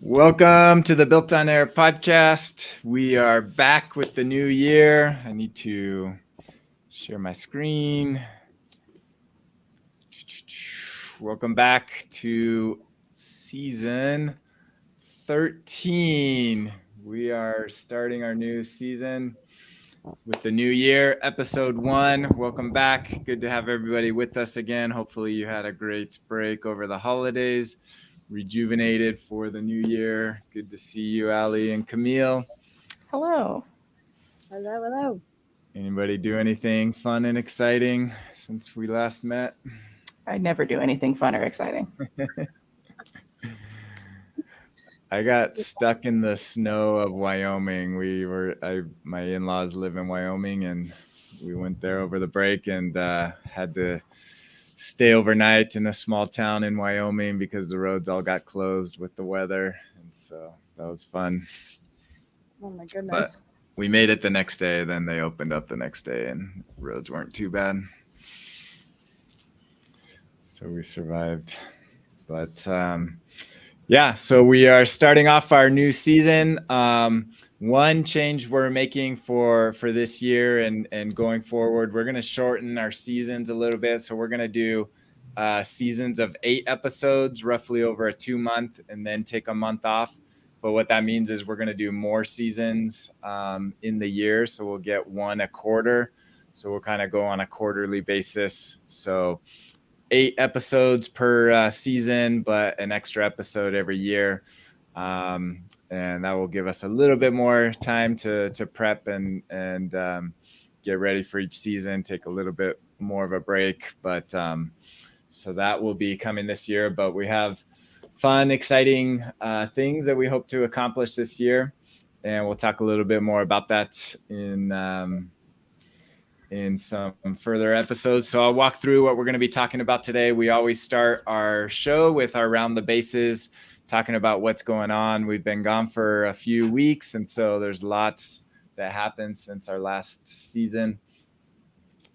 Welcome to the Built on Air podcast. We are back with the new year. I need to share my screen. Welcome back to season 13. We are starting our new season with the new year, episode 1. Welcome back. Good to have everybody with us again. Hopefully you had a great break over the holidays. Rejuvenated for the new year. Good to see you, Ali and Camille. Hello. Hello. Anybody do anything fun and exciting since we last met? I never do anything fun or exciting. I got stuck in the snow of Wyoming. My in-laws live in Wyoming, and we went there over the break and had to stay overnight in a small town in Wyoming because the roads all got closed with the weather. And so that was fun. Oh my goodness. But we made it the next day. Then they opened up the next day and roads weren't too bad. So we survived. But so we are starting off our new season. One change we're making for this year and going forward, we're going to shorten our seasons a little bit. So we're going to do seasons of 8 episodes, roughly over a 2-month, and then take a month off. But what that means is we're going to do more seasons in the year. So we'll get one a quarter. So we'll kind of go on a quarterly basis. So 8 episodes per season, but an extra episode every year. And that will give us a little bit more time to prep and get ready for each season, take a little bit more of a break. But so that will be coming this year. But we have fun, exciting things that we hope to accomplish this year. And we'll talk a little bit more about that in some further episodes. So I'll walk through what we're going to be talking about today. We always start our show with our Round the Bases, talking about what's going on. We've been gone for a few weeks, and so there's lots that happened since our last season.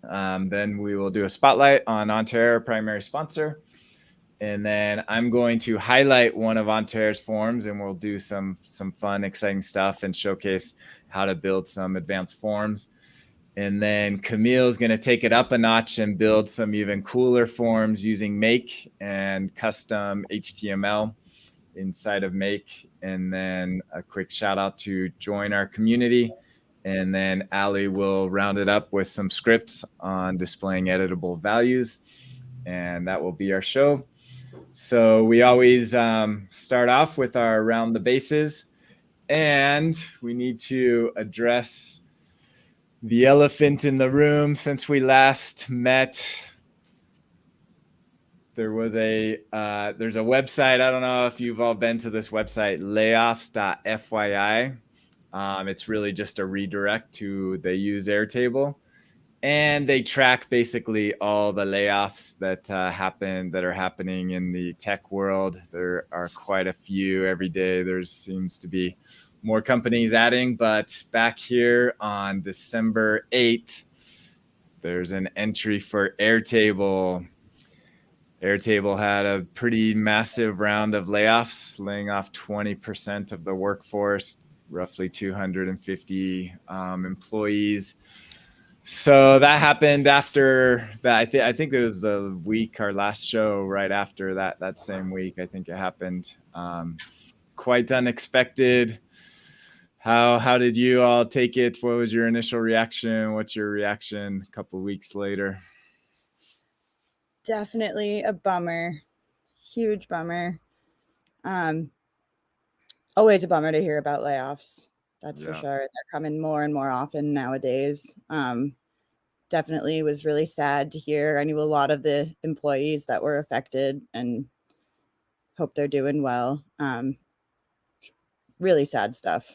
Then we will do a spotlight on Ontario, primary sponsor. And then I'm going to highlight one of Ontario's forms, and we'll do some fun, exciting stuff and showcase how to build some advanced forms. And then Camille's going to take it up a notch and build some even cooler forms using Make and custom HTML inside of Make. And then a quick shout out to join our community. And then Ali will round it up with some scripts on displaying editable values. And that will be our show. So we always start off with our Round the Bases. And we need to address the elephant in the room. Since we last met, there's a website. I don't know if you've all been to this website, layoffs.fyi. It's really just a redirect they use Airtable, and they track basically all the layoffs that are happening in the tech world. There are quite a few every day. There seems to be more companies adding, but back here on December 8th, there's an entry for Airtable. Airtable had a pretty massive round of layoffs, laying off 20% of the workforce, roughly 250 employees. So that happened after that. I think it was the week, our last show, right after that same week, I think it happened. Quite unexpected. How did you all take it? What was your initial reaction? What's your reaction a couple of weeks later? Definitely a bummer. Huge bummer. Always a bummer to hear about layoffs. That's for sure. They're coming more and more often nowadays. Definitely was really sad to hear. I knew a lot of the employees that were affected and hope they're doing well. Really sad stuff.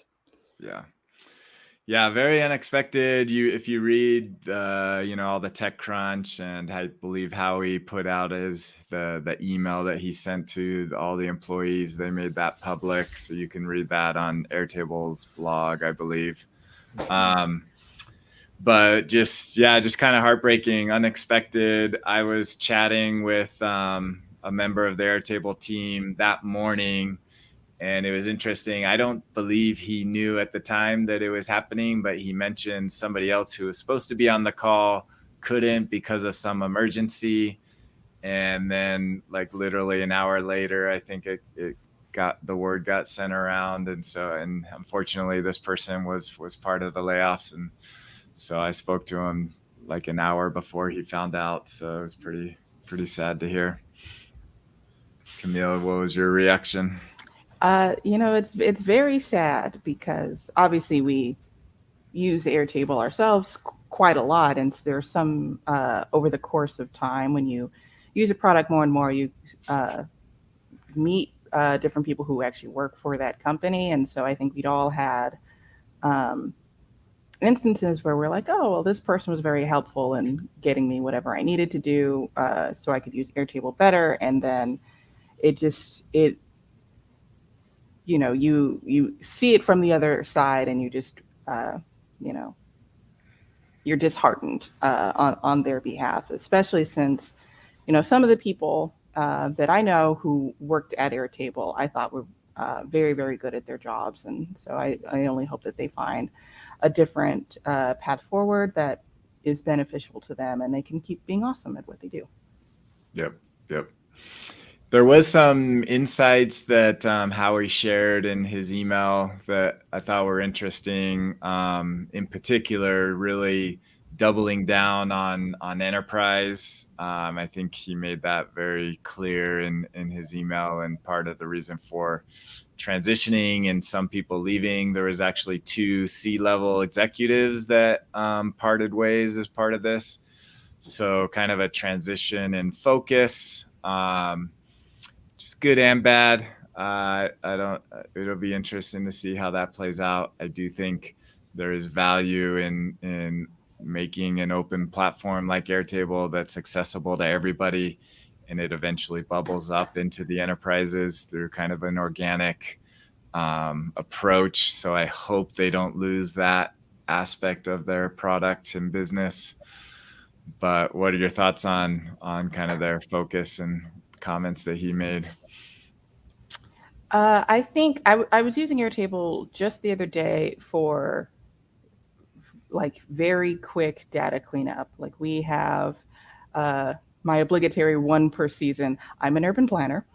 Yeah, very unexpected. If you read all the TechCrunch, and I believe Howie put out the email that he sent to all the employees, they made that public, so you can read that on Airtable's blog, I believe. But just kind of heartbreaking, unexpected. I was chatting with a member of the Airtable team that morning, And it was interesting. I don't believe he knew at the time that it was happening, but he mentioned somebody else who was supposed to be on the call couldn't because of some emergency. And then like literally an hour later, I think the word got sent around. And unfortunately this person was part of the layoffs. And so I spoke to him like an hour before he found out. So it was pretty sad to hear. Camille, what was your reaction? It's very sad because obviously we use Airtable ourselves quite a lot, and there's some over the course of time when you use a product more and more, you meet different people who actually work for that company, and so I think we'd all had instances where we're like, oh, well, this person was very helpful in getting me whatever I needed to do, so I could use Airtable better, and then you see it from the other side and you just, you're disheartened on their behalf, especially since, some of the people that I know who worked at Airtable, I thought were very, very good at their jobs. And so I only hope that they find a different path forward that is beneficial to them and they can keep being awesome at what they do. Yep. There was some insights that Howie shared in his email that I thought were interesting. In particular, really doubling down on enterprise. I think he made that very clear in his email, and part of the reason for transitioning and some people leaving. There was actually 2 C-level executives that parted ways as part of this. So kind of a transition in focus. Just good and bad. It'll be interesting to see how that plays out. I do think there is value in making an open platform like Airtable that's accessible to everybody, and it eventually bubbles up into the enterprises through kind of an organic approach. So I hope they don't lose that aspect of their product and business. But what are your thoughts on kind of their focus and comments that he made? I think I was using Airtable just the other day for like very quick data cleanup. Like we have my obligatory one per season. I'm an urban planner,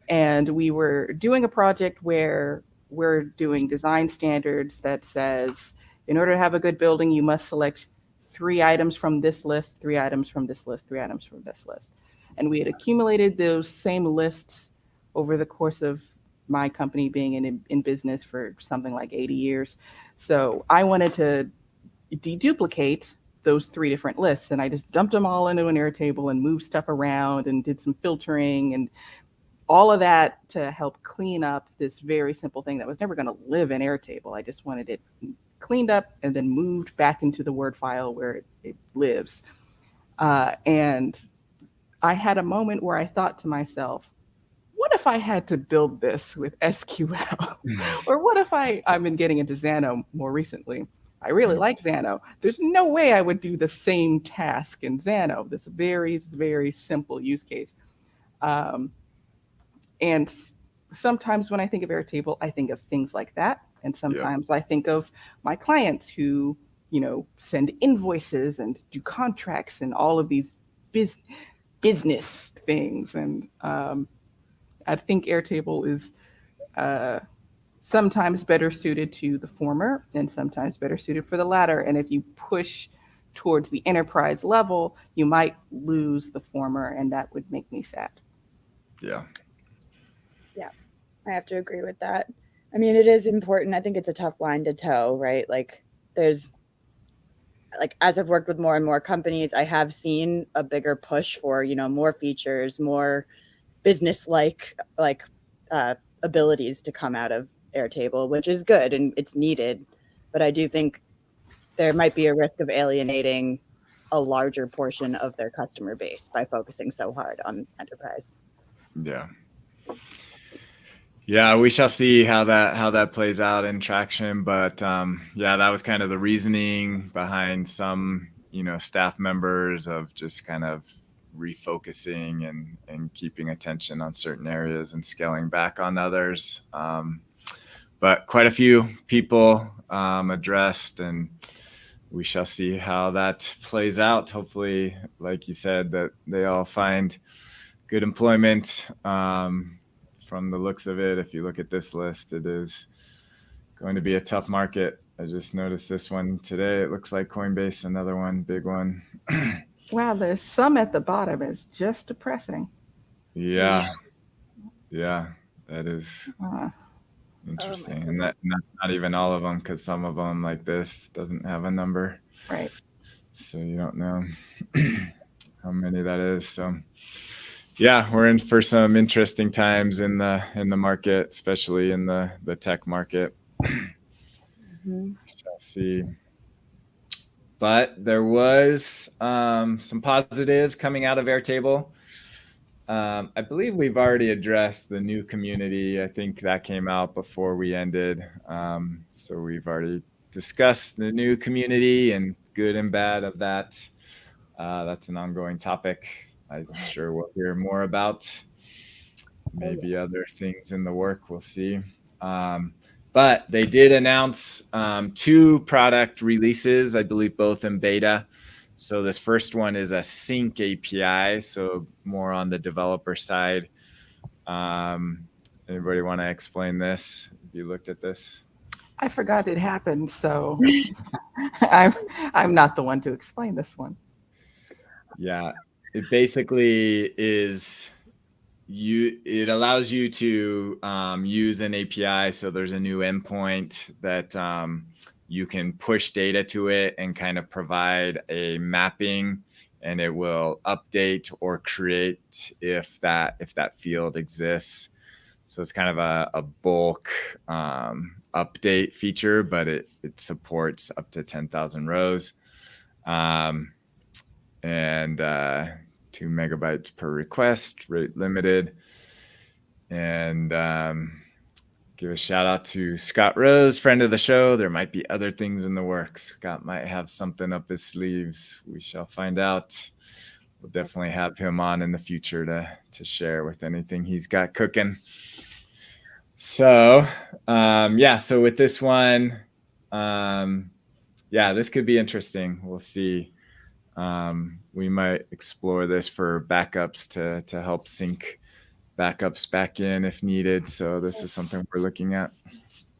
and we were doing a project where we're doing design standards that says in order to have a good building, you must select 3 items from this list, 3 items from this list, 3 items from this list. And we had accumulated those same lists over the course of my company being in business for something like 80 years. So I wanted to deduplicate those 3 different lists, and I just dumped them all into an Airtable and moved stuff around and did some filtering and all of that to help clean up this very simple thing that was never going to live in Airtable. I just wanted it cleaned up and then moved back into the Word file where it lives. And I had a moment where I thought to myself, what if I had to build this with SQL? Or what if I've been getting into Xano more recently. I really like Xano. There's no way I would do the same task in Xano, this very, very simple use case. And sometimes when I think of Airtable, I think of things like that. And sometimes I think of my clients who, send invoices and do contracts and all of these business things. And I think Airtable is sometimes better suited to the former and sometimes better suited for the latter. And if you push towards the enterprise level, you might lose the former, and that would make me sad. Yeah, I have to agree with that. I mean, it is important. I think it's a tough line to toe, right? Like as I've worked with more and more companies, I have seen a bigger push for, more features, more business-like abilities to come out of Airtable, which is good and it's needed. But I do think there might be a risk of alienating a larger portion of their customer base by focusing so hard on enterprise. Yeah, we shall see how that plays out in traction. But that was kind of the reasoning behind some, staff members of just kind of refocusing and keeping attention on certain areas and scaling back on others. But quite a few people addressed, and we shall see how that plays out. Hopefully, like you said, that they all find good employment. From the looks of it, if you look at this list, it is going to be a tough market. I just noticed this one today. It looks like Coinbase, another one, big one. Wow, there's some at the bottom is just depressing. Yeah, that is Uh, interesting. Oh, And that's not even all of them, because some of them, like this, doesn't have a number. right. So you don't know how many that is. So yeah, we're in for some interesting times in the market, especially in the tech market. Shall see. But there was some positives coming out of Airtable. I believe we've already addressed the new community. I think that came out before we ended. So we've already discussed the new community and good and bad of that. That's an ongoing topic. I'm sure we'll hear more about. Maybe other things in the work, we'll see. But they did announce 2 product releases, I believe both in beta. So this first one is a sync API, so more on the developer side. Anybody want to explain this? Have you looked at this? I forgot it happened, so I'm not the one to explain this one. Yeah, it basically is it allows you to use an API. So there's a new endpoint that you can push data to it and kind of provide a mapping, and it will update or create if that field exists. So it's kind of a bulk update feature, but it supports up to 10,000 rows. And 2 megabytes per request, rate limited. And give a shout out to Scott Rose, friend of the show. There might be other things in the works. Scott might have something up his sleeves. We shall find out. We'll definitely have him on in the future to share with anything he's got cooking. So so with this one, this could be interesting. We'll see. We might explore this for backups to help sync backups back in if needed. So this is something we're looking at.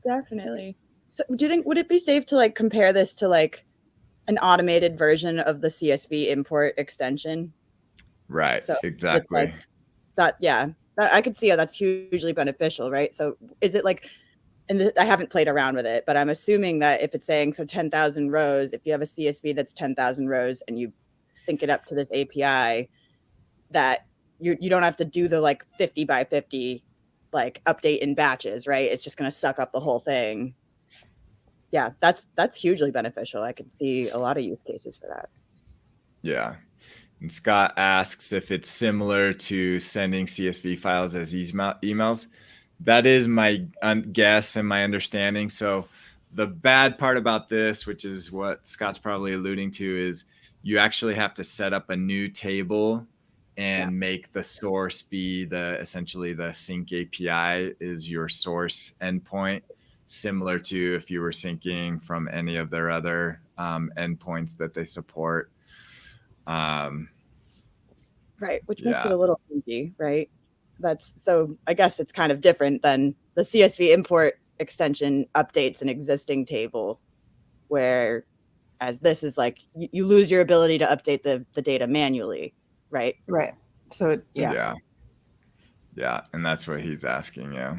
Definitely. So do you think, would it be safe to like compare this to like an automated version of the CSV import extension? Right. So exactly. It's like that. Yeah, I could see how that's hugely beneficial. Right. So is it like, and I haven't played around with it, but I'm assuming that if it's saying, so 10,000 rows, if you have a CSV that's 10,000 rows and you sync it up to this API, that you don't have to do the like 50 by 50 like update in batches, right? It's just going to suck up the whole thing. Yeah, that's hugely beneficial. I could see a lot of use cases for that. Yeah. And Scott asks if it's similar to sending CSV files as emails. That is my guess and my understanding. So the bad part about this, which is what Scott's probably alluding to, is you actually have to set up a new table and make the source be essentially the sync API is your source endpoint, similar to if you were syncing from any of their other endpoints that they support. Right, which makes it a little funky, right? So I guess it's kind of different than the CSV import extension updates an existing table, where as this is like you lose your ability to update the data manually, right? Right. So Yeah, and that's what he's asking. Yeah,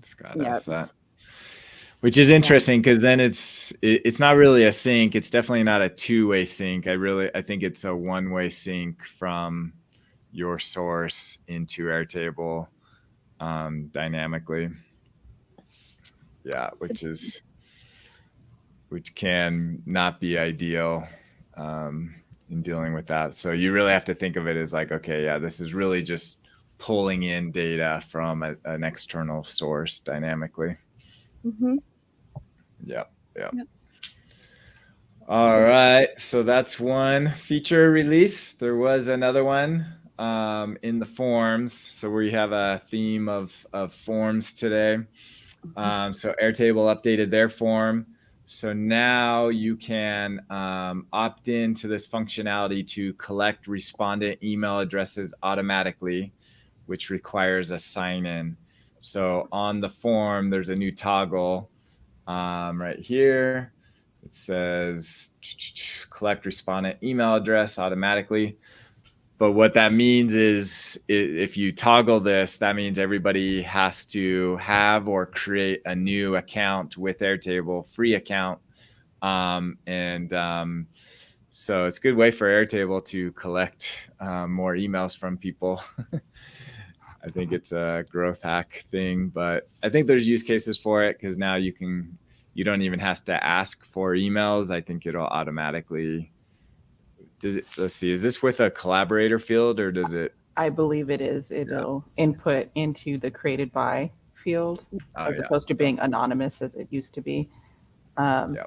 Scott asked that, which is interesting because then it's not really a sync. It's definitely not a 2-way sync. I think it's a 1-way sync from your source into Airtable dynamically. Yeah, which can not be ideal in dealing with that. So you really have to think of it as like, okay, yeah, this is really just pulling in data from an external source dynamically. Mm-hmm. Yeah. All right, so that's one feature release. There was another one in the forms. So we have a theme of forms today. So Airtable updated their form. So now you can opt in to this functionality to collect respondent email addresses automatically, which requires a sign in. So on the form, there's a new toggle right here. It says collect respondent email address automatically. But what that means is if you toggle this, that means everybody has to have or create a new account with Airtable, free account. So it's a good way for Airtable to collect more emails from people. I think it's a growth hack thing, but I think there's use cases for it because now you don't even have to ask for emails. I think it'll automatically. Let's see, is this with a collaborator field or does it? I believe it is. It'll input into the created by field as opposed to being anonymous as it used to be. Yeah.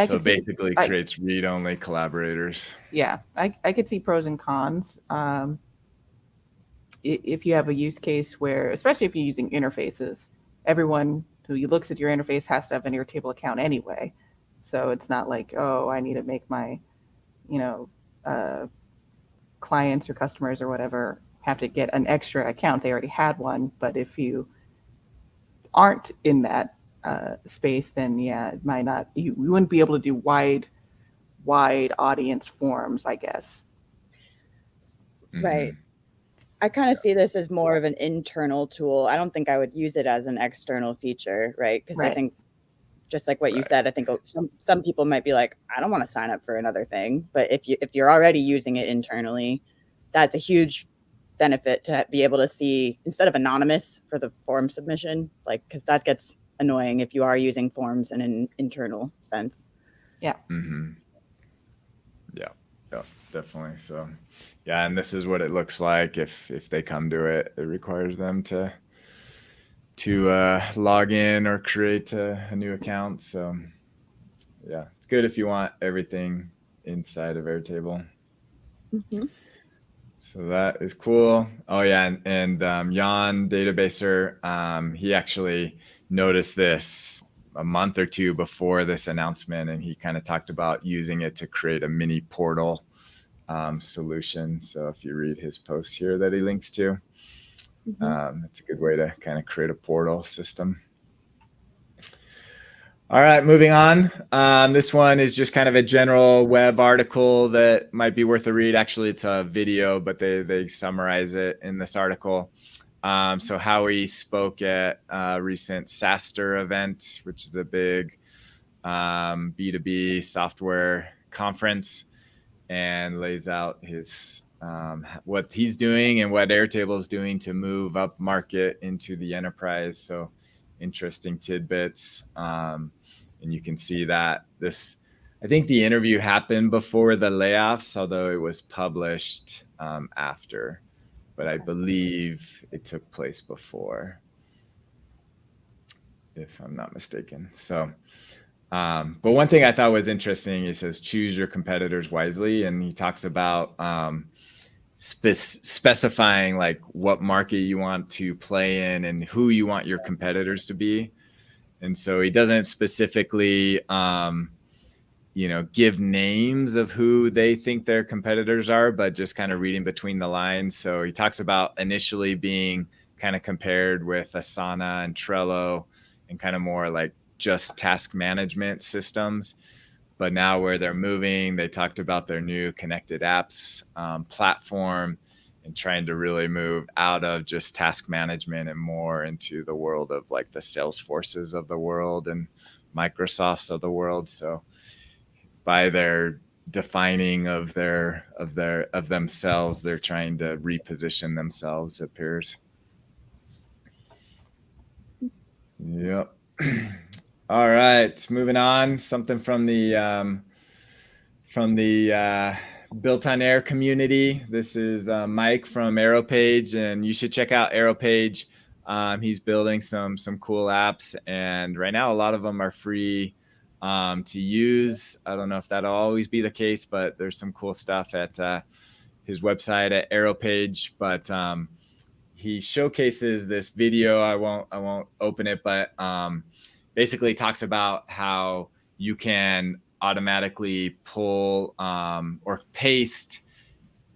So it basically creates read-only collaborators. Yeah, I could see pros and cons. If you have a use case where, especially if you're using interfaces, everyone who looks at your interface has to have an Airtable account anyway. So it's not like, oh, I need to make my, clients or customers or whatever have to get an extra account. They already had one. But if you aren't in that space, then it might not. You wouldn't be able to do wide audience forms, I guess. Right. I kind of see this as more of an internal tool. I don't think I would use it as an external feature, right? Because I think, just like what you said, I think some people might be like, I don't want to sign up for another thing. But if you're already using it internally, that's a huge benefit to be able to see instead of anonymous for the form submission, like because that gets annoying if you are using forms in an internal sense. Yeah. Yeah, definitely. So yeah, and this is what it looks like if they come to it. It requires them to log in or create a new account. So yeah, it's good if you want everything inside of Airtable. So that is cool. Oh yeah, and Jan Databaser, he actually noticed this a month or two before this announcement, and he kind of talked about using it to create a mini portal solution. So if you read his post here that he links to, it's a good way to kind of create a portal system. All right, moving on. This one is just kind of a general web article that might be worth a read. Actually, it's a video, but they summarize it in this article. So Howie spoke at a recent SaaStr event, which is a big B2B software conference, and lays out his what he's doing and what Airtable is doing to move up market into the enterprise. So interesting tidbits. And you can see that I think the interview happened before the layoffs, although it was published after. But I believe it took place before, if I'm not mistaken. So, but one thing I thought was interesting, he says, choose your competitors wisely. And he talks about specifying like what market you want to play in and who you want your competitors to be. And so he doesn't specifically, give names of who they think their competitors are, but just kind of reading between the lines. So he talks about initially being kind of compared with Asana and Trello and kind of more like just task management systems. But now where they're moving, they talked about their new connected apps platform and trying to really move out of just task management and more into the world of like the Salesforces of the world and Microsofts of the world. So by their defining of themselves, they're trying to reposition themselves, it appears. Yep. All right, moving on. Something from the Built on Air community. This is Mike from AeroPage, and you should check out AeroPage. He's building some cool apps, and right now a lot of them are free to use. I don't know if that'll always be the case, but there's some cool stuff at his website at AeroPage. But he showcases this video. I won't open it, but basically talks about how you can automatically pull or paste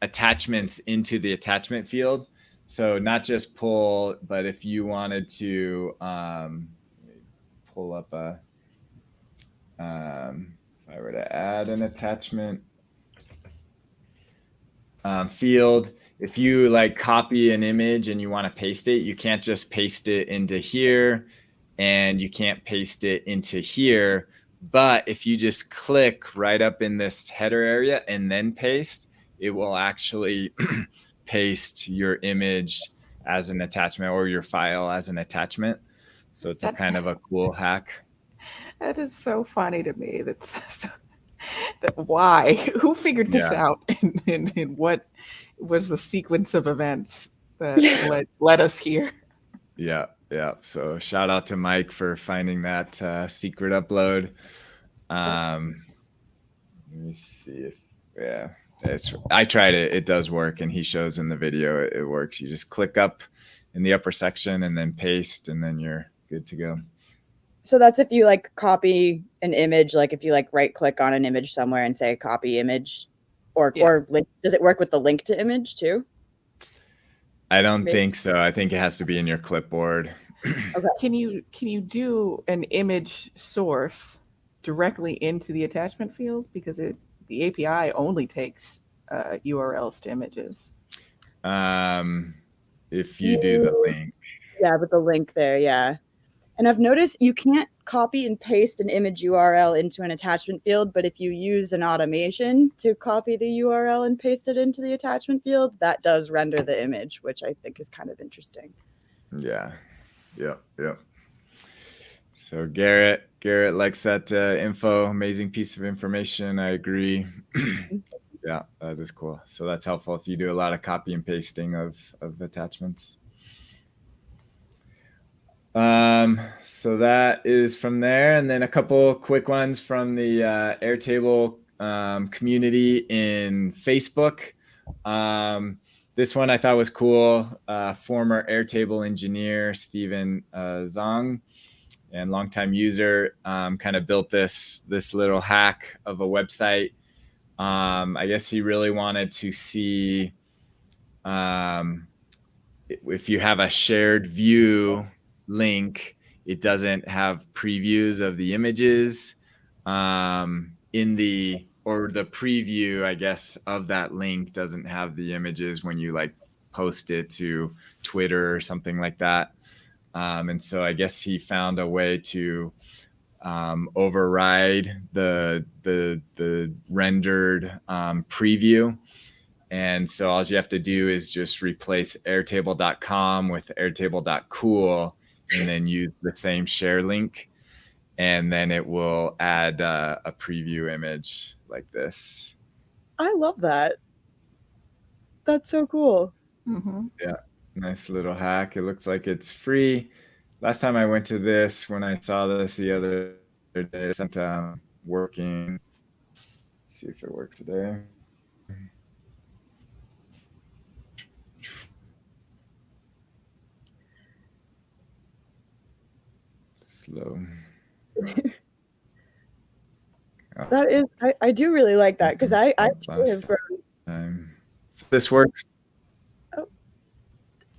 attachments into the attachment field. So not just pull, but if you wanted to pull up a, if I were to add an attachment field, if you like copy an image and you want to paste it, you can't just paste it into here and you can't paste it into here. But if you just click right up in this header area and then paste, it will actually paste your image as an attachment or your file as an attachment. So it's a kind of a cool hack. That is so funny to me. Why? Who figured this out? And what was the sequence of events that led us here? Yeah. So shout out to Mike for finding that secret upload. Let me see if I tried it. It does work, and he shows in the video it works. You just click up in the upper section and then paste, and then you're good to go. So that's if you like copy an image, like if you like right click on an image somewhere and say copy image, or link. Does it work with the link to image too? I don't think so. I think it has to be in your clipboard. Okay. Can you do an image source directly into the attachment field, because the API only takes URLs to images? If you do the link. Yeah, with the link there, yeah. And I've noticed you can't copy and paste an image URL into an attachment field, but if you use an automation to copy the URL and paste it into the attachment field, that does render the image, which I think is kind of interesting. Yeah. So Garrett likes that info. Amazing piece of information. I agree. Yeah, that is cool. So that's helpful if you do a lot of copy and pasting of attachments. So that is from there, and then a couple quick ones from the Airtable community in Facebook. This one I thought was cool. Former Airtable engineer Steven Zhang and longtime user kind of built this little hack of a website. I guess he really wanted to see if you have a shared view link, it doesn't have previews of the images or the preview, I guess, of that link doesn't have the images when you like post it to Twitter or something like that. And so I guess he found a way to override the rendered preview. And so all you have to do is just replace airtable.com with airtable.cool and then use the same share link. And then it will add a preview image like this. I love that. That's so cool. Mm-hmm. Yeah, nice little hack. It looks like it's free. Last time I went to this, when I saw this the other day, it's working. Let's see if it works today. Slow. That is, I do really like that, because I too have grown. So this works. Oh,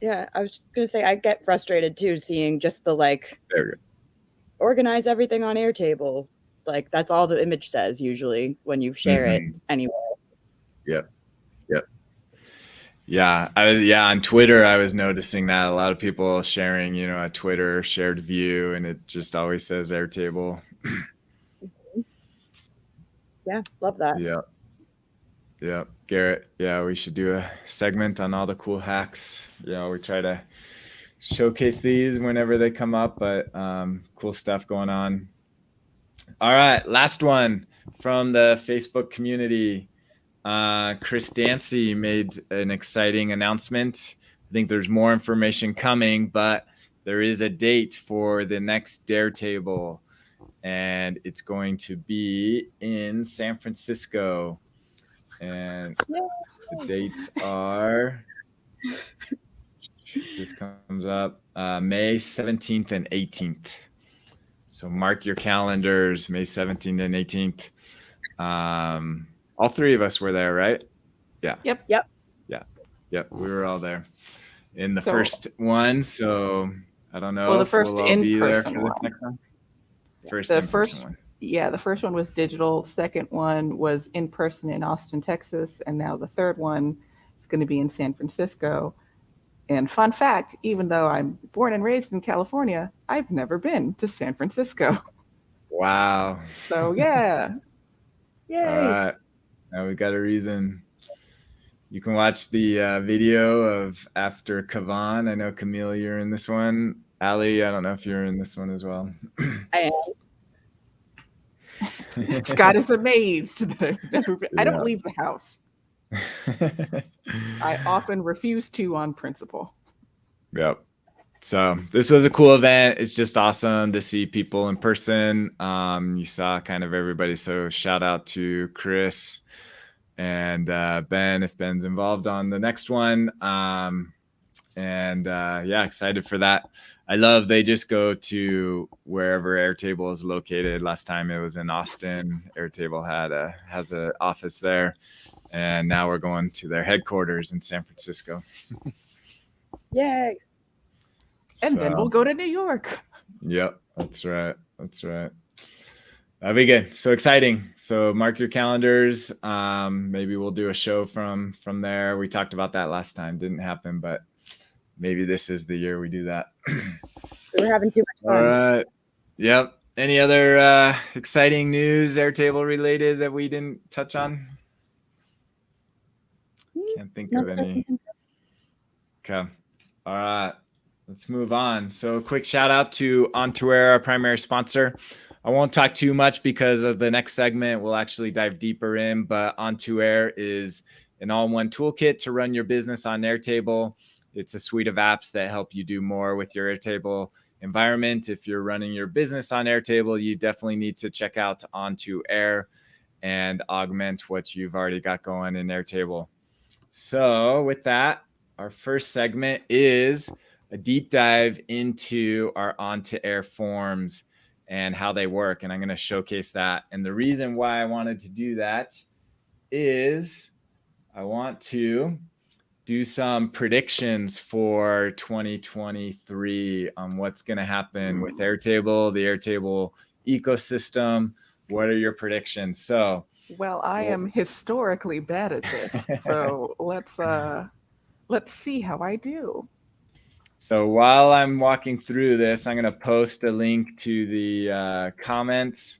yeah. I was just gonna say I get frustrated too seeing just the like organize everything on Airtable. Like that's all the image says usually when you share it anywhere. Yep. Yeah, on Twitter, I was noticing that a lot of people sharing, a Twitter shared view, and it just always says Airtable. Yeah, love that. Yeah, Garrett. Yeah, we should do a segment on all the cool hacks. We try to showcase these whenever they come up, but cool stuff going on. All right, last one from the Facebook community. Chris Dancy made an exciting announcement. I think there's more information coming, but there is a date for the next Dare Table. and it's going to be in San Francisco. And the dates are, this comes up, May 17th and 18th. So mark your calendars, May 17th and 18th. All three of us were there, right? Yeah. Yep. Yep. We were all there in the first one. So I don't know. Well, the if first we'll all be there in-person for this one. next one. The first one. Yeah, the first one was digital. Second one was in person in Austin, Texas, and now the third one is going to be in San Francisco. And fun fact, even though I'm born and raised in California, I've never been to San Francisco. Wow. So yeah. Yay. All right. Now we got a reason. You can watch the video of after Kavan. I know, Camille, you're in this one. Ali, I don't know if you're in this one as well. I am. Scott is amazed that I've never been. I don't leave the house. I often refuse to on principle. Yep. So this was a cool event. It's just awesome to see people in person. You saw kind of everybody. So shout out to Chris and Ben, if Ben's involved on the next one. Yeah, excited for that. I love they just go to wherever Airtable is located. Last time it was in Austin. Airtable has an office there, and now we're going to their headquarters in San Francisco. Yay! And then we'll go to New York. Yep, that's right. That'll be good. So exciting. So mark your calendars. Maybe we'll do a show from there. We talked about that last time. Didn't happen, but maybe this is the year we do that. We're having too much fun. All right. Yep. Any other exciting news Airtable related that we didn't touch on? Can't think of any. Okay. All right. Let's move on. So a quick shout out to OnToAir, our primary sponsor. I won't talk too much because of the next segment. We'll actually dive deeper in, but OnToAir is an all-in-one toolkit to run your business on Airtable. It's a suite of apps that help you do more with your Airtable environment. If you're running your business on Airtable, you definitely need to check out OnToAir and augment what you've already got going in Airtable. So with that, our first segment is a deep dive into our OnToAir forms and how they work. And I'm going to showcase that. And the reason why I wanted to do that is I want to do some predictions for 2023 on what's going to happen with Airtable, the Airtable ecosystem. What are your predictions? So, well, I am historically bad at this. So let's see how I do. So while I'm walking through this, I'm going to post a link to the comments.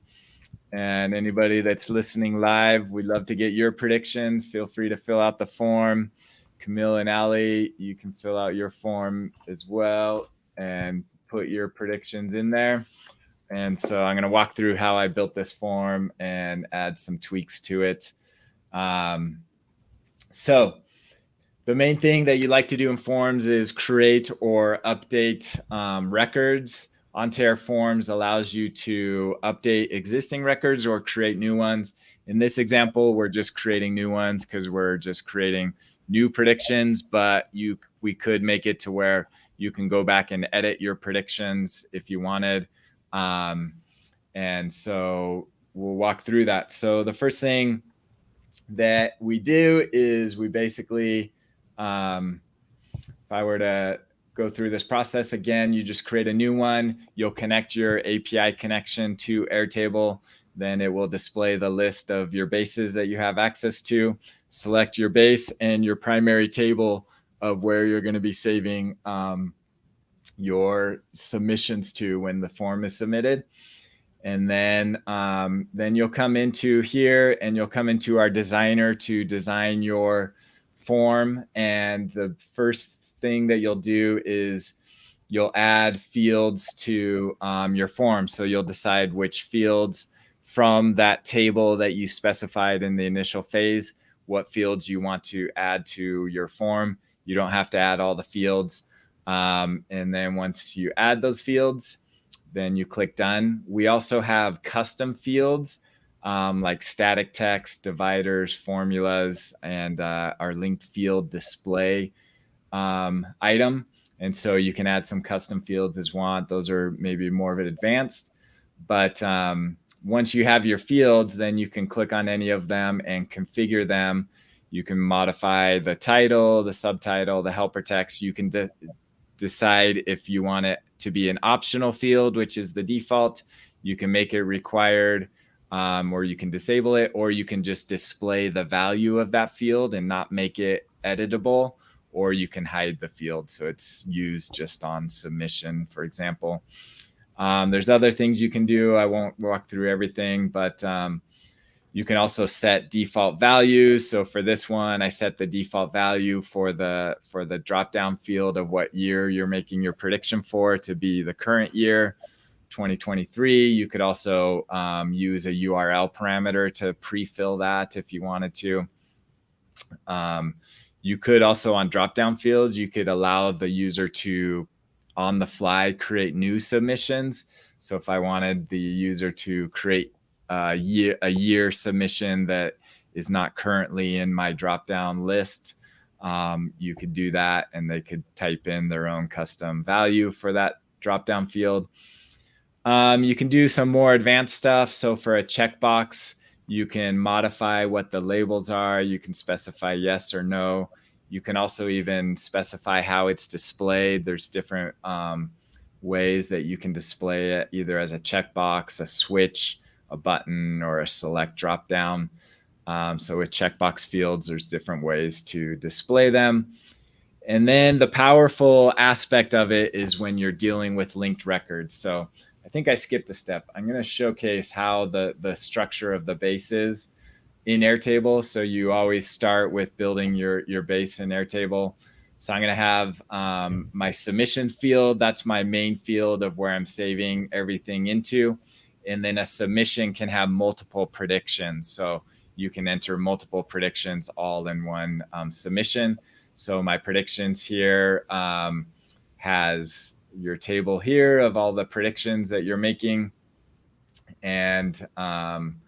And anybody that's listening live, we'd love to get your predictions. Feel free to fill out the form. Camille and Ali, you can fill out your form as well and put your predictions in there. And so I'm going to walk through how I built this form and add some tweaks to it. So the main thing that you like to do in forms is create or update records. OnToAir Forms allows you to update existing records or create new ones. In this example, we're just creating new ones because we're just creating new predictions, but we could make it to where you can go back and edit your predictions if you wanted. And so we'll walk through that. So the first thing that we do is we basically, if I were to go through this process again, you just create a new one. You'll connect your API connection to Airtable. Then it will display the list of your bases that you have access to. Select your base and your primary table of where you're going to be saving your submissions to when the form is submitted. And then you'll come into here and you'll come into our designer to design your form. And the first thing that you'll do is you'll add fields to your form. So you'll decide which fields from that table that you specified in the initial phase, what fields you want to add to your form. You don't have to add all the fields. And then once you add those fields, then you click done. We also have custom fields like static text, dividers, formulas, and our linked field display item. And so you can add some custom fields as you want. Those are maybe more of an advanced, but once you have your fields, then you can click on any of them and configure them. You can modify the title, the subtitle, the helper text. You can decide if you want it to be an optional field, which is the default. You can make it required, or you can disable it, or you can just display the value of that field and not make it editable, or you can hide the field so it's used just on submission, for example. There's other things you can do. I won't walk through everything, but you can also set default values. So for this one, I set the default value for the drop-down field of what year you're making your prediction for to be the current year, 2023. You could also use a URL parameter to pre-fill that if you wanted to. You could also, on drop-down fields, you could allow the user to, on the fly, create new submissions. So if I wanted the user to create a year submission that is not currently in my drop-down list, you could do that, and they could type in their own custom value for that drop-down field. You can do some more advanced stuff. So for a checkbox, you can modify what the labels are. You can specify yes or no. You can also even specify how it's displayed. There's different ways that you can display it, either as a checkbox, a switch, a button, or a select drop-down. So with checkbox fields, there's different ways to display them. And then the powerful aspect of it is when you're dealing with linked records. So I think I skipped a step. I'm going to showcase how the structure of the base is in Airtable. So you always start with building your base in Airtable. So I'm going to have my submission field. That's my main field of where I'm saving everything into. And then a submission can have multiple predictions. So you can enter multiple predictions all in one submission. So my predictions here has your table here of all the predictions that you're making, and then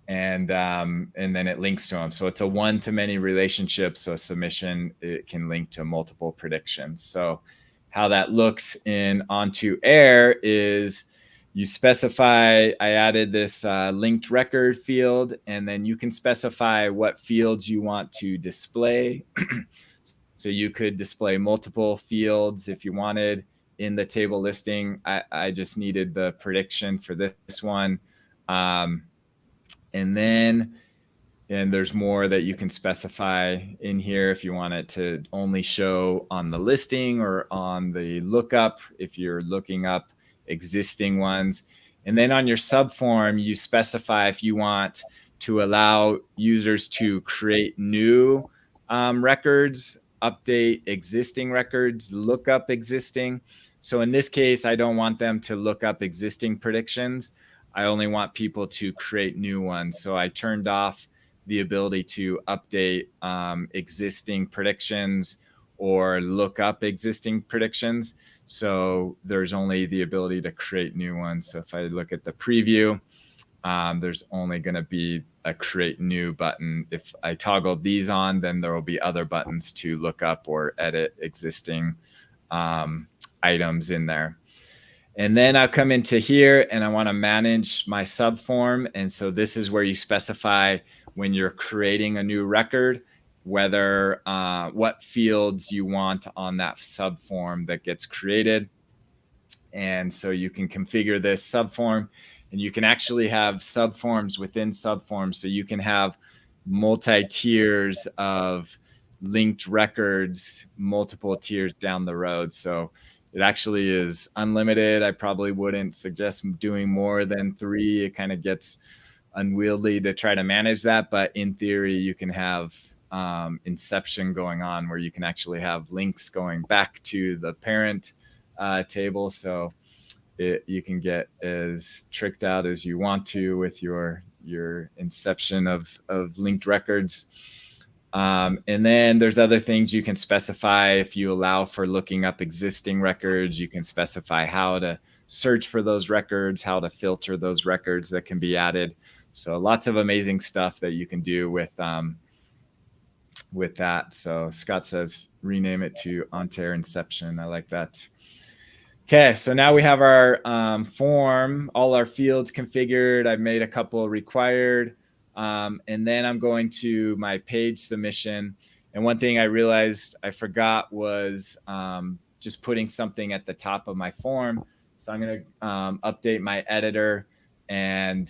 it links to them. So it's a one-to-many relationship. So a submission, it can link to multiple predictions. So how that looks in Onto Air is you specify, I added this linked record field, and then you can specify what fields you want to display. So you could display multiple fields if you wanted in the table listing. I just needed the prediction for this one. And there's more that you can specify in here if you want it to only show on the listing or on the lookup if you're looking up existing ones. And then on your subform, you specify if you want to allow users to create new records, update existing records, look up existing. So in this case, I don't want them to look up existing predictions. I only want people to create new ones. So I turned off the ability to update existing predictions or look up existing predictions. So there's only the ability to create new ones. So if I look at the preview, there's only going to be a create new button. If I toggle these on, then there will be other buttons to look up or edit existing items in there. And then I'll come into here and I want to manage my subform. And so this is where you specify when you're creating a new record, whether what fields you want on that subform that gets created. And so you can configure this subform, and you can actually have subforms within subforms. So you can have multi-tiers of linked records, multiple tiers down the road. So it actually is unlimited. I probably wouldn't suggest doing more than 3. It kind of gets unwieldy to try to manage that. But in theory, you can have inception going on where you can actually have links going back to the parent table. So you can get as tricked out as you want to with your inception of linked records. And then there's other things you can specify. If you allow for looking up existing records, you can specify how to search for those records, how to filter those records that can be added. So lots of amazing stuff that you can do with that. So Scott says rename it to Ontaire Inception. I like that. Okay, so now we have our form, all our fields configured. I've made a couple required. And then I'm going to my page submission. And one thing I realized I forgot was just putting something at the top of my form. So I'm going to update my editor. And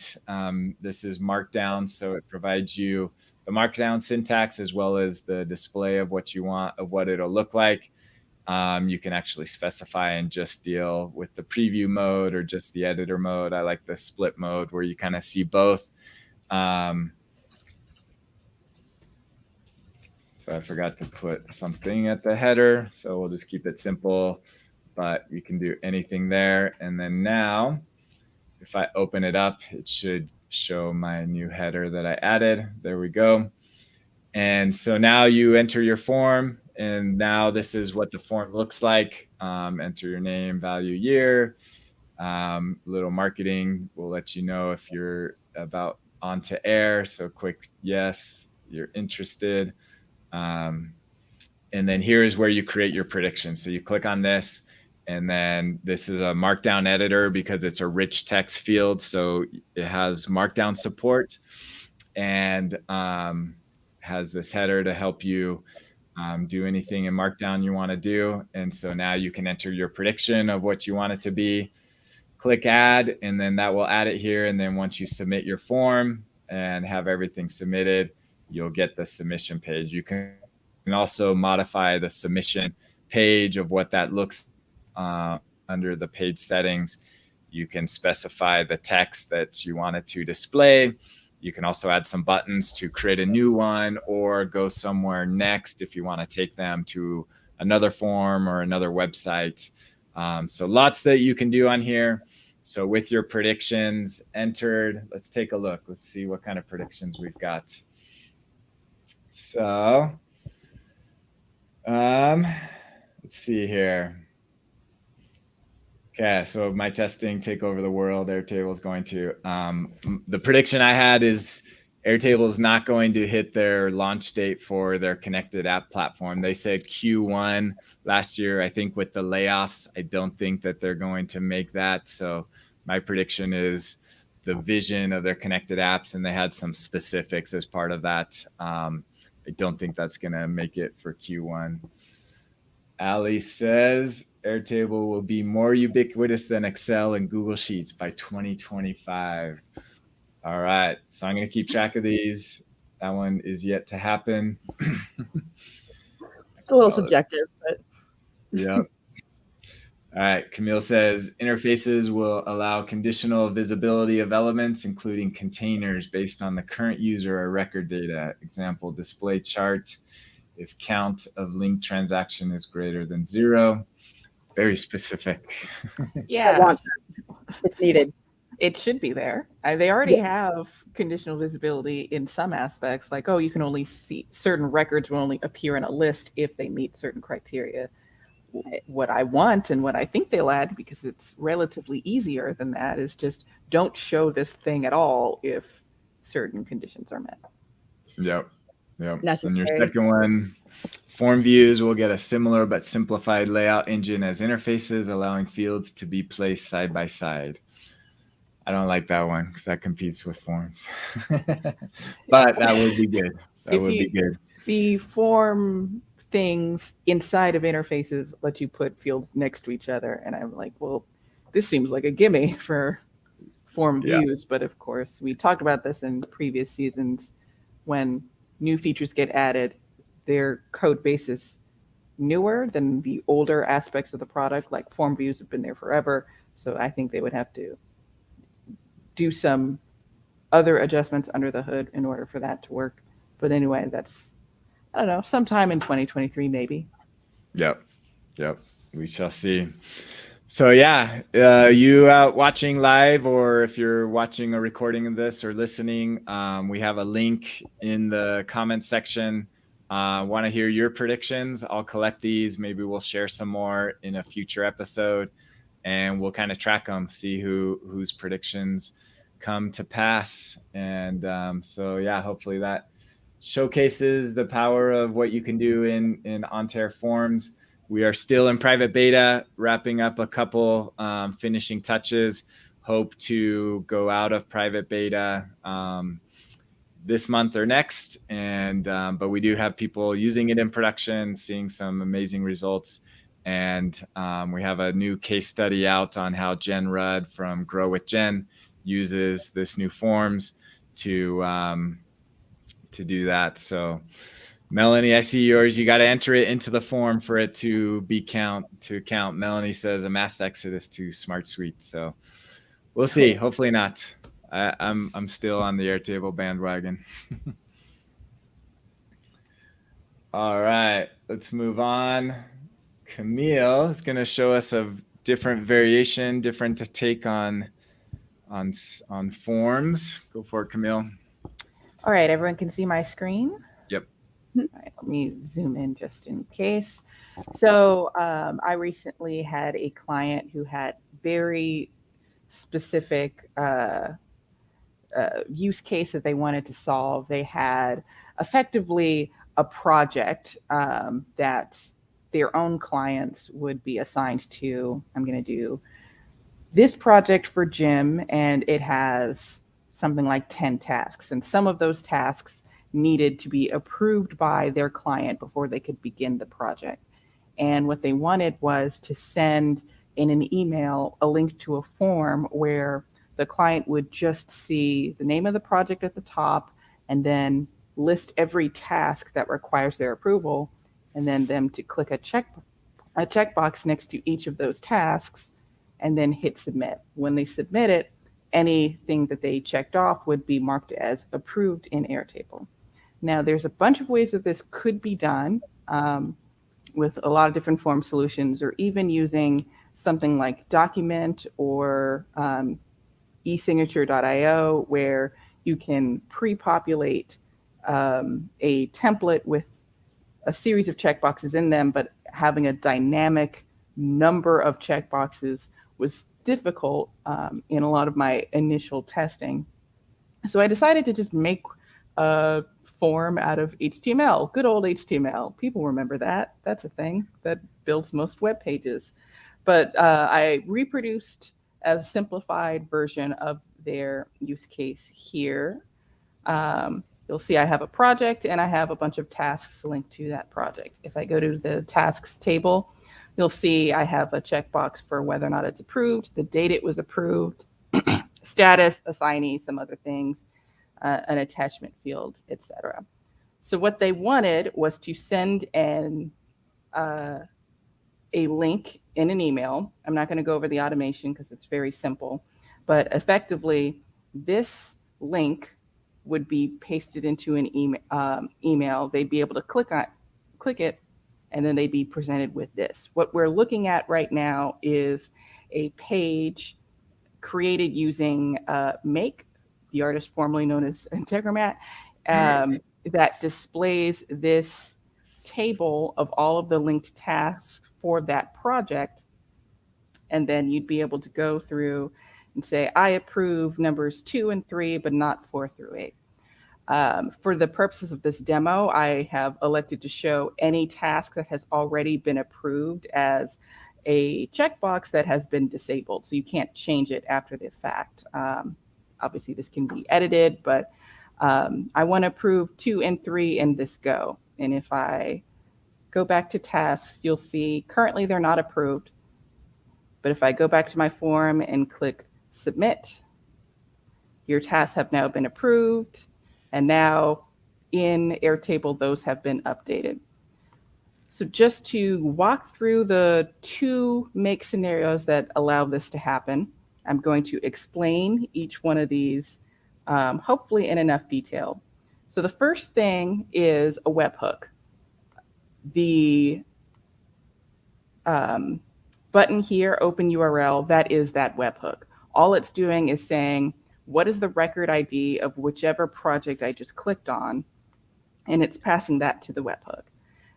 this is Markdown. So it provides you the Markdown syntax as well as the display of what you want, of what it'll look like. You can actually specify and just deal with the preview mode or just the editor mode. I like the split mode where you kind of see both. So I forgot to put something at the header, so we'll just keep it simple, but you can do anything there. And then now, if I open it up, it should show my new header that I added. There we go. And so now you enter your form, and now this is what the form looks like. Enter your name, value, year. Little marketing will let you know if you're about onto air. So quick yes, you're interested. And then here is where you create your prediction. So you click on this, and then this is a Markdown editor because it's a rich text field. So it has Markdown support and has this header to help you do anything in Markdown you want to do. And so now you can enter your prediction of what you want it to be. Click add, and then that will add it here. And then once you submit your form and have everything submitted, you'll get the submission page. You can also modify the submission page of what that looks under the page settings. You can specify the text that you want it to display. You can also add some buttons to create a new one or go somewhere next if you want to take them to another form or another website. So lots that you can do on here. So with your predictions entered, let's take a look. Let's see what kind of predictions we've got. So let's see here. Okay, so my testing take over the world. Airtable is going to. The prediction I had is Airtable is not going to hit their launch date for their connected app platform. They said Q1 last year. I think with the layoffs, I don't think that they're going to make that. So my prediction is the vision of their connected apps, and they had some specifics as part of that. I don't think that's going to make it for Q1. Ali says Airtable will be more ubiquitous than Excel and Google Sheets by 2025. All right, so I'm going to keep track of these. That one is yet to happen. It's a little subjective, but yeah. All right, Camille says interfaces will allow conditional visibility of elements, including containers based on the current user or record data. Example, display chart if count of linked transaction is greater than 0. Very specific. Yeah, it's needed. It should be there. They already have conditional visibility in some aspects, like, oh, you can only see certain records will only appear in a list if they meet certain criteria. What I want and what I think they'll add, because it's relatively easier than that, is just don't show this thing at all if certain conditions are met. Yep. Yep. Necessary. And your second one, form views will get a similar but simplified layout engine as interfaces, allowing fields to be placed side by side. I don't like that one because that competes with forms. But that would be good. That would be good. The form things inside of interfaces let you put fields next to each other. And I'm like, well, this seems like a gimme for form views. But of course, we talked about this in previous seasons. When new features get added, their code base is newer than the older aspects of the product. Like form views have been there forever. So I think they would have to do some other adjustments under the hood in order for that to work. But anyway, that's, I don't know, sometime in 2023, maybe. Yep. We shall see. So yeah, you out watching live, or if you're watching a recording of this or listening, we have a link in the comment section Want to hear your predictions. I'll collect these. Maybe we'll share some more in a future episode, and we'll kind of track them, see whose predictions come to pass. And so yeah, hopefully that showcases the power of what you can do in OnTair Forms. We are still in private beta, wrapping up a couple finishing touches. Hope to go out of private beta this month or next, and but we do have people using it in production, seeing some amazing results. And we have a new case study out on how Jen Rudd from Grow with Jen uses this new Forms to do that. So Melanie, I see yours. You got to enter it into the form for it to count. Melanie says a mass exodus to Smart Suite. So we'll see. Hopefully not. I'm still on the Airtable bandwagon. All right, let's move on. Camille is going to show us a different variation, different take on forms. Go for it, Camille. All right, everyone can see my screen? Yep. All right, let me zoom in just in case. So I recently had a client who had very specific use case that they wanted to solve. They had effectively a project that their own clients would be assigned to. I'm going to do this project for Jim, and it has something like 10 tasks. And some of those tasks needed to be approved by their client before they could begin the project. And what they wanted was to send in an email a link to a form where the client would just see the name of the project at the top and then list every task that requires their approval, and then them to click a checkbox next to each of those tasks and then hit submit. When they submit it, anything that they checked off would be marked as approved in Airtable. Now, there's a bunch of ways that this could be done with a lot of different form solutions, or even using something like Document or esignature.io, where you can pre-populate a template with a series of checkboxes in them, but having a dynamic number of checkboxes was difficult in a lot of my initial testing. So I decided to just make a form out of HTML, good old HTML. People remember that. That's a thing that builds most web pages. But I reproduced a simplified version of their use case here. You'll see I have a project and I have a bunch of tasks linked to that project. If I go to the tasks table, you'll see I have a checkbox for whether or not it's approved, the date it was approved, status, assignee, some other things, an attachment field, etc. So what they wanted was to send a link in an email. I'm not going to go over the automation because it's very simple, but effectively this link would be pasted into an email. They'd be able to click it, and then they'd be presented with this. What we're looking at right now is a page created using Make, the artist formerly known as Integromat, that displays this table of all of the linked tasks for that project. And then you'd be able to go through and say, I approve numbers 2 and 3, but not 4 through 8. For the purposes of this demo, I have elected to show any task that has already been approved as a checkbox that has been disabled. So you can't change it after the fact. Obviously, this can be edited, but I want to approve 2 and 3 in this go. And if I go back to tasks, you'll see currently they're not approved. But if I go back to my form and click submit, your tasks have now been approved. And now in Airtable, those have been updated. So just to walk through the 2 make scenarios that allow this to happen, I'm going to explain each one of these, hopefully in enough detail. So the first thing is a webhook. The button here, open URL, that is that webhook. All it's doing is saying, what is the record ID of whichever project I just clicked on? and it's passing that to the webhook.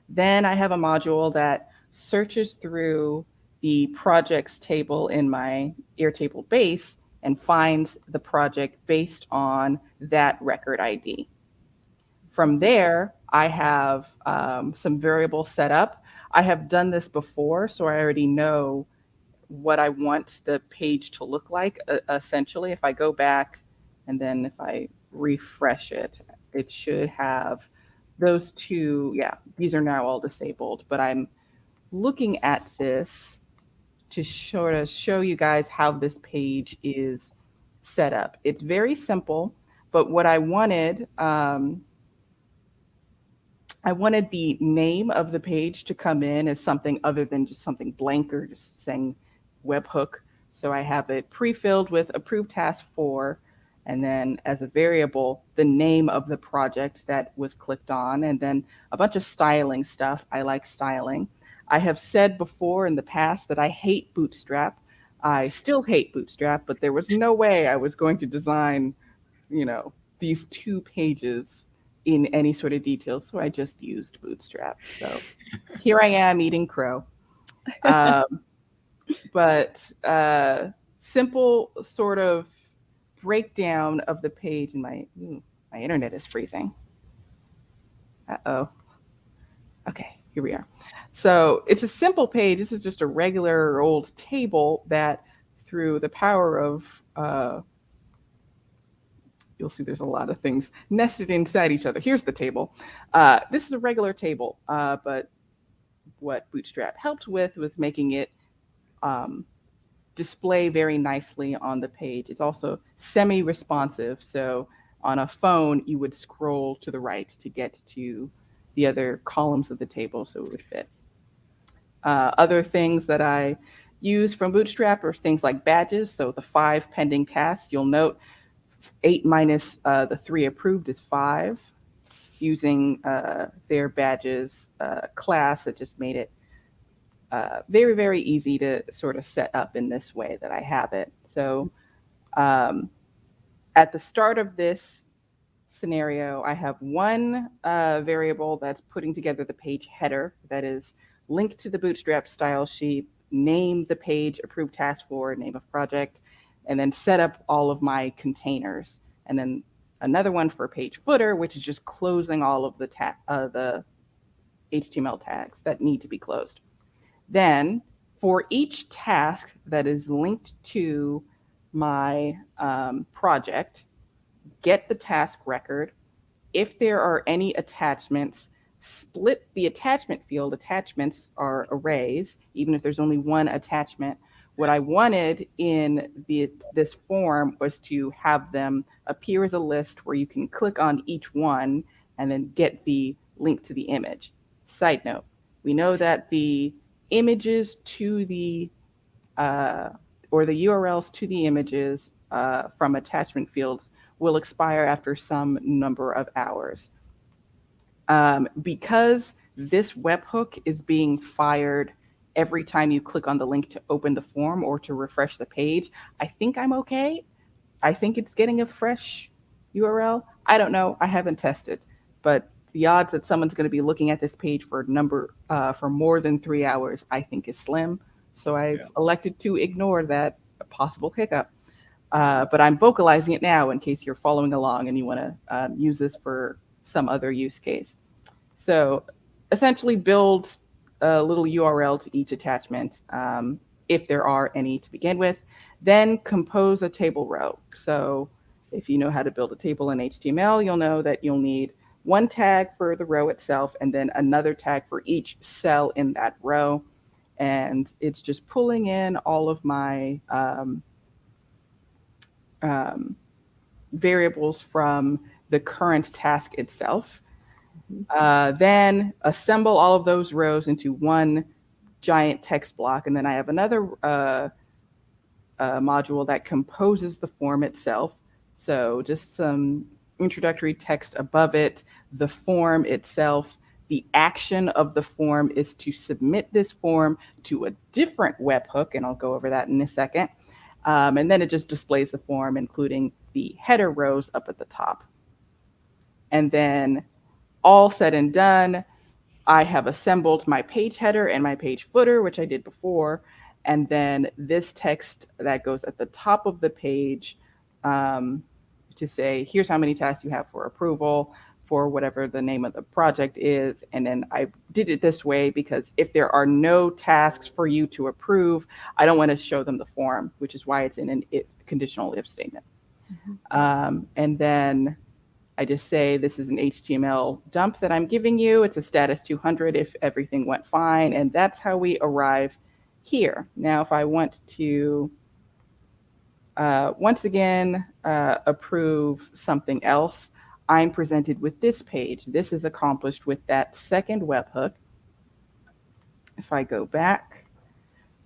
Then I have a module that searches through the projects table in my Airtable base and finds the project based on that record ID. From there, I have some variables set up. I have done this before, so I already know what I want the page to look like. Essentially, if I go back and then if I refresh it, it should have those two. Yeah, these are now all disabled, but I'm looking at this to sort of show you guys how this page is set up. It's very simple, but what I wanted the name of the page to come in as something other than just something blank or just saying webhook. So I have it pre-filled with approved task 4, and then as a variable, the name of the project that was clicked on, and then a bunch of styling stuff. I like styling. I have said before in the past that I hate Bootstrap. I still hate Bootstrap, but there was no way I was going to design, these 2 pages in any sort of detail. So I just used Bootstrap. So here I am eating crow. But simple sort of breakdown of the page. And my internet is freezing. Uh-oh. Okay, here we are. So it's a simple page. This is just a regular old table that through the power of you'll see there's a lot of things nested inside each other. Here's the table. This is a regular table, but what Bootstrap helped with was making it display very nicely on the page. It's also semi-responsive. So on a phone, you would scroll to the right to get to the other columns of the table so it would fit. Other things that I use from Bootstrap are things like badges. So the 5 pending tasks, you'll note 8 minus the 3 approved is 5. Using their badges class, it just made it very, very easy to sort of set up in this way that I have it. So at the start of this scenario, I have one variable that's putting together the page header that is linked to the Bootstrap style sheet, name the page, approved task for, name of project, and then set up all of my containers. And then another one for page footer, which is just closing all of the HTML tags that need to be closed. Then for each task that is linked to my project, get the task record. If there are any attachments, split the attachment field. Attachments are arrays, even if there's only one attachment. What I wanted in this form was to have them appear as a list where you can click on each one and then get the link to the image. Side note, we know that the images to the, or the URLs to the images from attachment fields will expire after some number of hours. Because this webhook is being fired every time you click on the link to open the form or to refresh the page, I think I'm okay. I think it's getting a fresh URL. I don't know. I haven't tested, but the odds that someone's going to be looking at this page for for more than 3 hours, I think is slim. So I've elected to ignore that possible hiccup. But I'm vocalizing it now in case you're following along and you want to use this for some other use case. So essentially build a little URL to each attachment, if there are any to begin with. Then compose a table row. So if you know how to build a table in HTML, you'll know that you'll need one tag for the row itself and then another tag for each cell in that row. And it's just pulling in all of my variables from the current task itself. Then assemble all of those rows into one giant text block. And then I have another module that composes the form itself. So just some introductory text above it, the form itself. The action of the form is to submit this form to a different webhook, and I'll go over that in a second. And then it just displays the form, including the header rows up at the top. And then all said and done, I have assembled my page header and my page footer, which I did before. And then this text that goes at the top of the page to say, here's how many tasks you have for approval for whatever the name of the project is. And then I did it this way because if there are no tasks for you to approve, I don't want to show them the form, which is why it's in an conditional if statement. And then I just say, this is an HTML dump that I'm giving you. It's a status 200 if everything went fine. And that's how we arrive here. Now, if I want to, once again, approve something else, I'm presented with this page. This is accomplished with that second webhook. If I go back,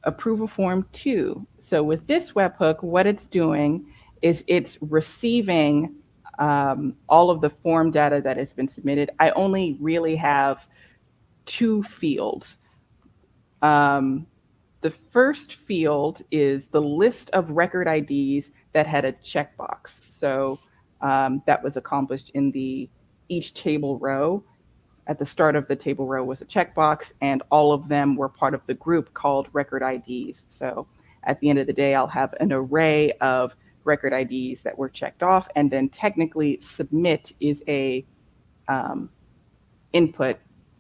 approval form 2. So with this webhook, what it's doing is it's receiving all of the form data that has been submitted. I only really have 2 fields. The first field is the list of record IDs that had a checkbox. So that was accomplished in each table row. At the start of the table row was a checkbox, and all of them were part of the group called record IDs. So at the end of the day, I'll have an array of record IDs that were checked off, and then technically submit is a input.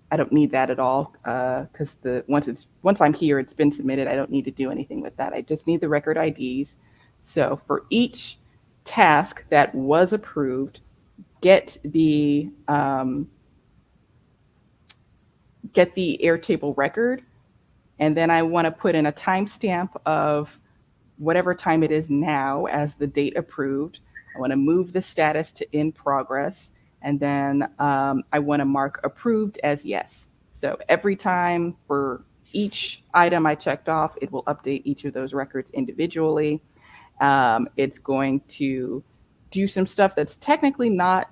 I don't need that at all because once I'm here, it's been submitted. I don't need to do anything with that. I just need the record IDs. So for each task that was approved, get the Airtable record, and then I want to put in a timestamp of whatever time it is now as the date approved. I want to move the status to in progress, and then I want to mark approved as yes. So every time for each item I checked off, it will update each of those records individually. It's going to do some stuff that's technically not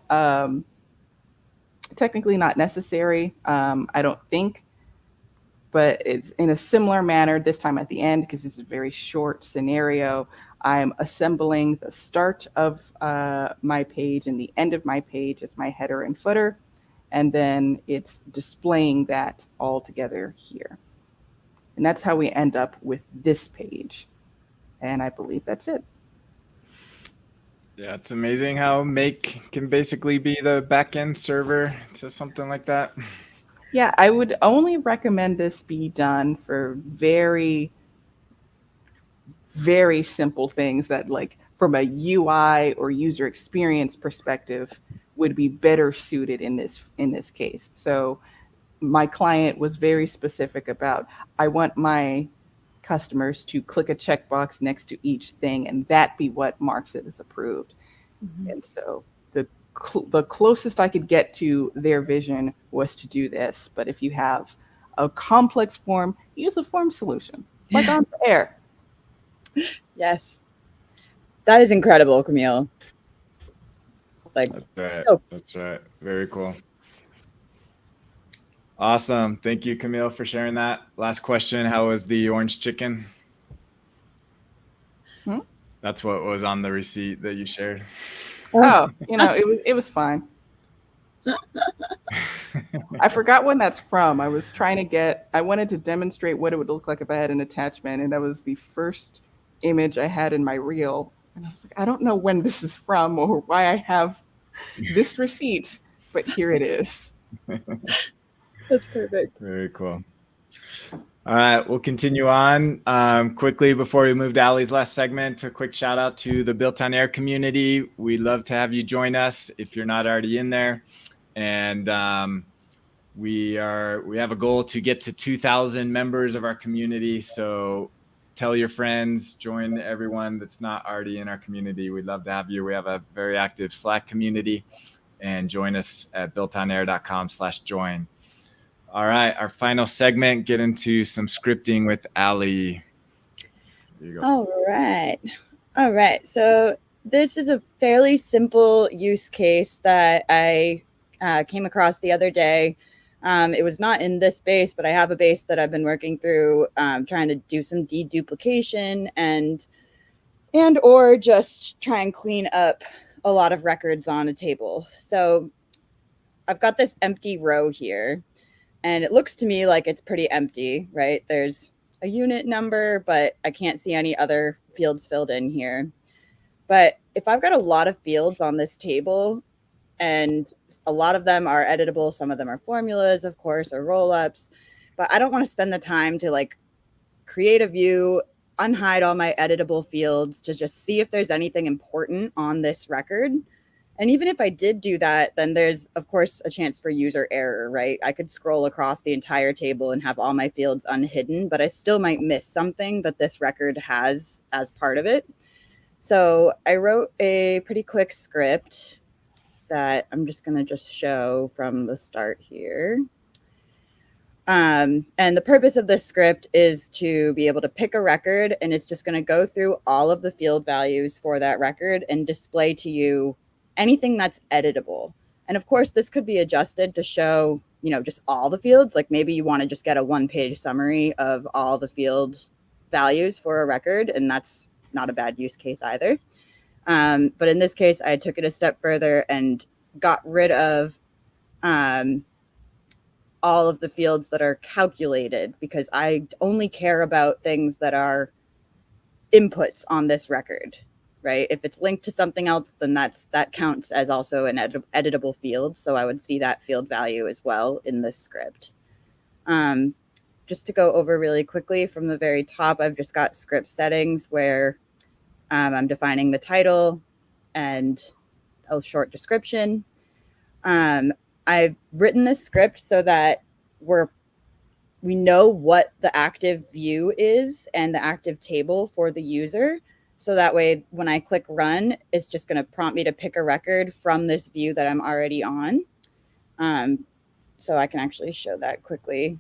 necessary, I don't think, but it's in a similar manner this time at the end, because it's a very short scenario. I'm assembling the start of my page and the end of my page as my header and footer, and then it's displaying that all together here. And that's how we end up with this page. And I believe that's it. Yeah, it's amazing how Make can basically be the backend server to something like that. Yeah, I would only recommend this be done for very, very simple things that, like, from a UI or user experience perspective, would be better suited in this case. So my client was very specific about, I want my customers to click a checkbox next to each thing, and that be what marks it as approved. Mm-hmm. And so the closest I could get to their vision was to do this. But if you have a complex form, use a form solution, like on air. Yes. That is incredible, Camille. Like, that's right. Very cool. Awesome. Thank you, Camille, for sharing that. Last question. How was the orange chicken? That's what was on the receipt that you shared. Oh, it was fine. I forgot when that's from. I wanted to demonstrate what it would look like if I had an attachment, and that was the first image I had in my reel. And I was like, I don't know when this is from or why I have this receipt, but here it is. That's perfect. Very cool. All right, we'll continue on. Quickly, before we move to Allie's last segment, a quick shout out to the Built on Air community. We'd love to have you join us if you're not already in there. And we have a goal to get to 2,000 members of our community. So tell your friends, join everyone that's not already in our community. We'd love to have you. We have a very active Slack community, and join us at builtonair.com/join. All right, our final segment, get into some scripting with Allie. There you go. All right. So this is a fairly simple use case that I came across the other day. It was not in this base, but I have a base that I've been working through, trying to do some deduplication and or just try and clean up a lot of records on a table. So I've got this empty row here, and it looks to me like it's pretty empty, right? There's a unit number, but I can't see any other fields filled in here. But if I've got a lot of fields on this table, and a lot of them are editable, some of them are formulas, of course, or roll-ups, but I don't want to spend the time to like create a view, unhide all my editable fields to just see if there's anything important on this record. And even if I did do that, then there's, of course, a chance for user error, right? I could scroll across the entire table and have all my fields unhidden, but I still might miss something that this record has as part of it. So I wrote a pretty quick script that I'm just going to just show from the start here. And the purpose of this script is to be able to pick a record, and it's just going to go through all of the field values for that record and display to you anything that's editable. And of course, this could be adjusted to show, just all the fields. Like maybe you want to just get a one-page summary of all the field values for a record, and that's not a bad use case either. But in this case, I took it a step further and got rid of all of the fields that are calculated, because I only care about things that are inputs on this record, right? If it's linked to something else, then that counts as also an editable field. So I would see that field value as well in this script. Just to go over really quickly from the very top, I've just got script settings where I'm defining the title and a short description. I've written this script so that we know what the active view is and the active table for the user. So that way, when I click run, it's just going to prompt me to pick a record from this view that I'm already on. So I can actually show that quickly.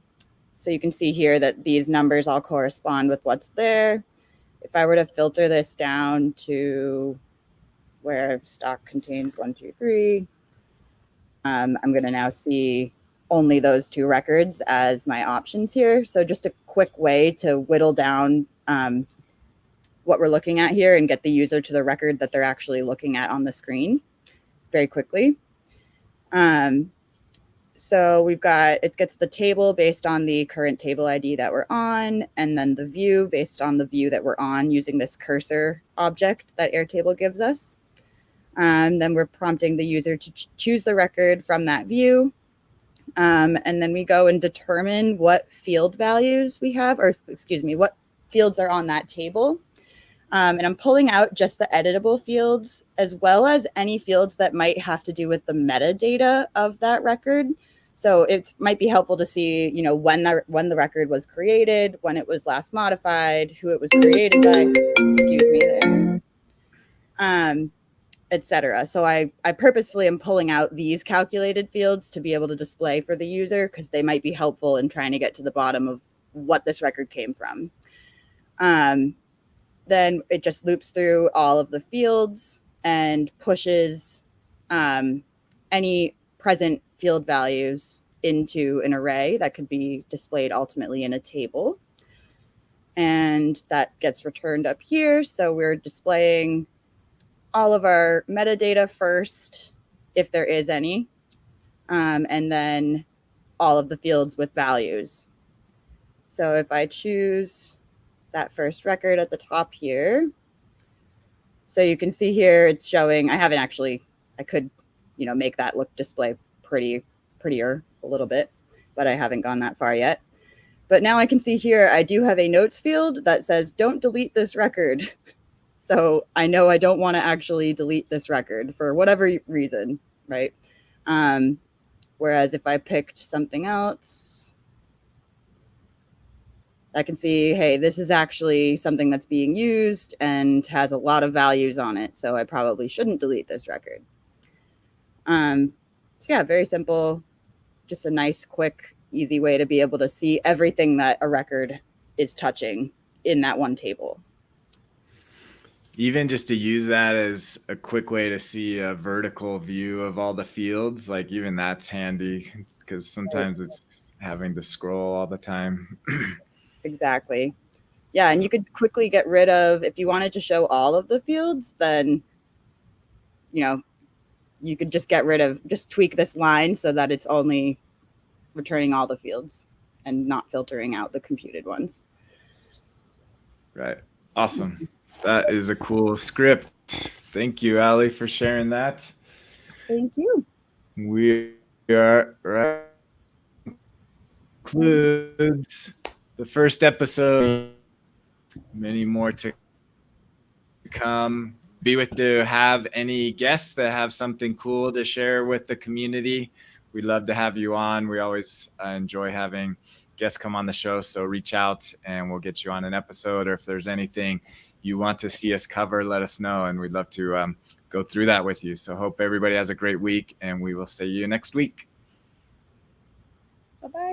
So you can see here that these numbers all correspond with what's there. If I were to filter this down to where stock contains 1, 2, 3, I'm going to now see only those 2 records as my options here. So just a quick way to whittle down what we're looking at here and get the user to the record that they're actually looking at on the screen very quickly. So it gets the table based on the current table ID that we're on, and then the view based on the view that we're on using this cursor object that Airtable gives us. Then we're prompting the user to choose the record from that view. And then we go and determine what field values we have, or excuse me, what fields are on that table. And I'm pulling out just the editable fields, as well as any fields that might have to do with the metadata of that record. So it might be helpful to see, when the record was created, when it was last modified, who it was created by, excuse me there, etc. So I purposefully am pulling out these calculated fields to be able to display for the user, because they might be helpful in trying to get to the bottom of what this record came from. Then it just loops through all of the fields and pushes any present field values into an array that could be displayed ultimately in a table. And that gets returned up here. So we're displaying all of our metadata first, if there is any, and then all of the fields with values. So if I choose that first record at the top here, so you can see here it's showing, I could, make that look display prettier a little bit, but I haven't gone that far yet. But now I can see here, I do have a notes field that says, don't delete this record. So I know I don't want to actually delete this record for whatever reason, right? Whereas if I picked something else, I can see, hey, this is actually something that's being used and has a lot of values on it. So I probably shouldn't delete this record. So yeah, very simple, just a nice, quick, easy way to be able to see everything that a record is touching in that one table. Even just to use that as a quick way to see a vertical view of all the fields, like even that's handy, because sometimes it's having to scroll all the time. Exactly. Yeah, and you could quickly get rid of, if you wanted to show all of the fields, then, you could just just tweak this line so that it's only returning all the fields and not filtering out the computed ones. Right. Awesome. That is a cool script. Thank you, Ali, for sharing that. Thank you. We are right. Includes the first episode. Many more to come. Be with to have any guests that have something cool to share with the community. We'd love to have you on. We always enjoy having guests come on the show. So reach out and we'll get you on an episode. Or if there's anything you want to see us cover, let us know. And we'd love to go through that with you. So hope everybody has a great week and we will see you next week. Bye-bye.